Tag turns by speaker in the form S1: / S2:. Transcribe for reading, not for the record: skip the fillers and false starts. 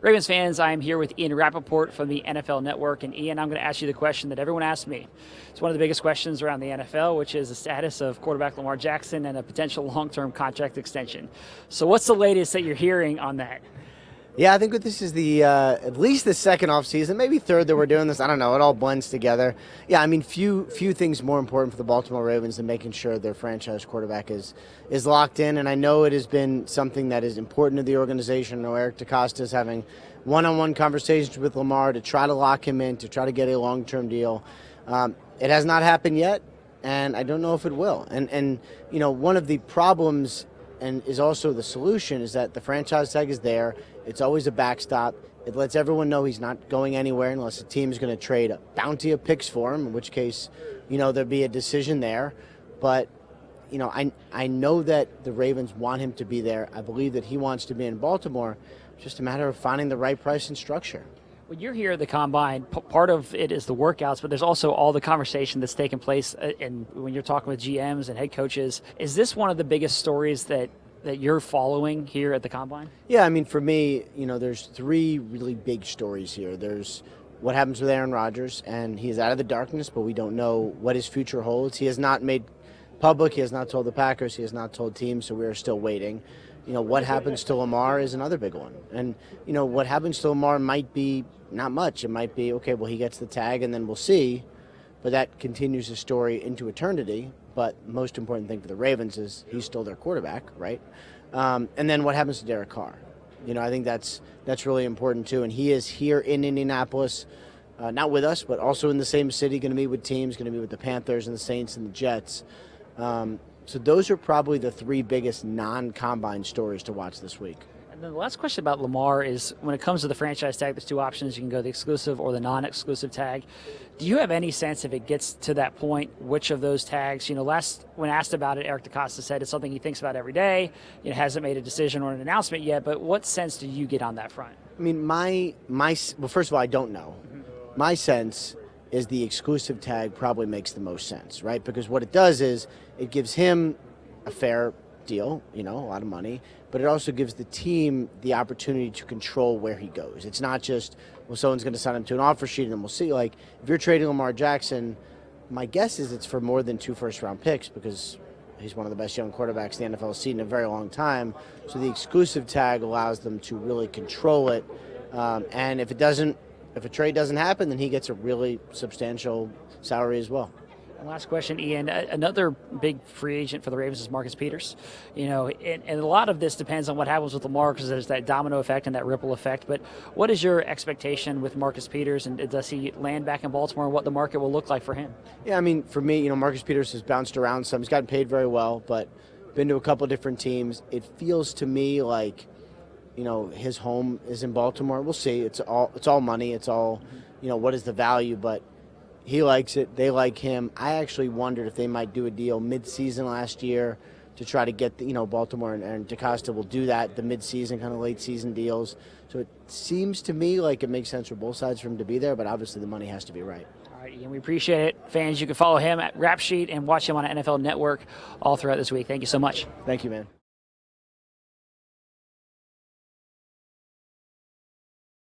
S1: Ravens fans, I am here with Ian Rapoport from the NFL Network. And Ian, I'm going to ask you the question that everyone asks me. It's one of the biggest questions around the NFL, which is the status of quarterback Lamar Jackson and a potential long-term contract extension. So what's the latest that you're hearing on that?
S2: Yeah, I think this is the at least the second off season, maybe third that we're doing this. I don't know. It all blends together. Yeah, I mean, few things more important for the Baltimore Ravens than making sure their franchise quarterback is locked in. And I know it has been something that is important to the organization. I know Eric DeCosta is having one-on-one conversations with Lamar to try to lock him in, to try to get a long-term deal. It has not happened yet, and I don't know if it will. And you know, one of the problems and is also the solution is that the franchise tag is there. It's always a backstop. It lets everyone know he's not going anywhere unless the team is going to trade a bounty of picks for him, in which case, you know, there'd be a decision there. But, you know, I know that the Ravens want him to be there. I believe that he wants to be in Baltimore. It's just a matter of finding the right price and structure.
S1: When you're here at the Combine, part of it is the workouts, but there's also all the conversation that's taking place and when you're talking with GMs and head coaches. Is this one of the biggest stories that you're following here at the Combine?
S2: Yeah, I mean, for me, you know, there's three really big stories here. There's what happens with Aaron Rodgers, and he is out of the darkness, but we don't know what his future holds. He has not made public. He has not told the Packers. He has not told teams, so we are still waiting. You know, what happens to Lamar is another big one. And, you know, what happens to Lamar might be not much. It might be, okay, well, he gets the tag and then we'll see. But that continues the story into eternity. But most important thing for the Ravens is he's still their quarterback, right? And then what happens to Derek Carr? You know, I think that's really important too. And he is here in Indianapolis, not with us, but also in the same city, going to meet with teams, going to meet with the Panthers and the Saints and the Jets. So those are probably the three biggest non-Combine stories to watch this week.
S1: And then the last question about Lamar is when it comes to the franchise tag, there's two options. You can go the exclusive or the non-exclusive tag. Do you have any sense if it gets to that point, which of those tags? You know, when asked about it, Eric DeCosta said it's something he thinks about every day. You know, hasn't made a decision or an announcement yet, but what sense do you get on that front?
S2: I mean, well, first of all, I don't know. My sense is the exclusive tag probably makes the most sense, right? Because what it does is it gives him a fair deal, you know, a lot of money, but it also gives the team the opportunity to control where he goes. It's not just, well, someone's going to sign him to an offer sheet and then we'll see. Like, if you're trading Lamar Jackson, my guess is it's for more than 2 first-round picks because he's one of the best young quarterbacks the NFL has seen in a very long time. So the exclusive tag allows them to really control it. And if a trade doesn't happen, then he gets a really substantial salary as well.
S1: And last question, Ian. Another big free agent for the Ravens is Marcus Peters. You know, and a lot of this depends on what happens with Lamar because there's that domino effect and that ripple effect. But what is your expectation with Marcus Peters, and does he land back in Baltimore, and what the market will look like for him?
S2: Yeah, I mean, for me, you know, Marcus Peters has bounced around some. He's gotten paid very well, but been to a couple different teams. It feels to me like, you know, his home is in Baltimore. We'll see. It's all money. It's all, you know, what is the value? But he likes it. They like him. I actually wondered if they might do a deal mid-season last year to try to get, you know, Baltimore and DeCosta will do that, the mid-season, kind of late-season deals. So it seems to me like it makes sense for both sides for him to be there, but obviously the money has to be right.
S1: All right, Ian, we appreciate it. Fans, you can follow him at Rap Sheet and watch him on NFL Network all throughout this week. Thank you so much.
S2: Thank you, man.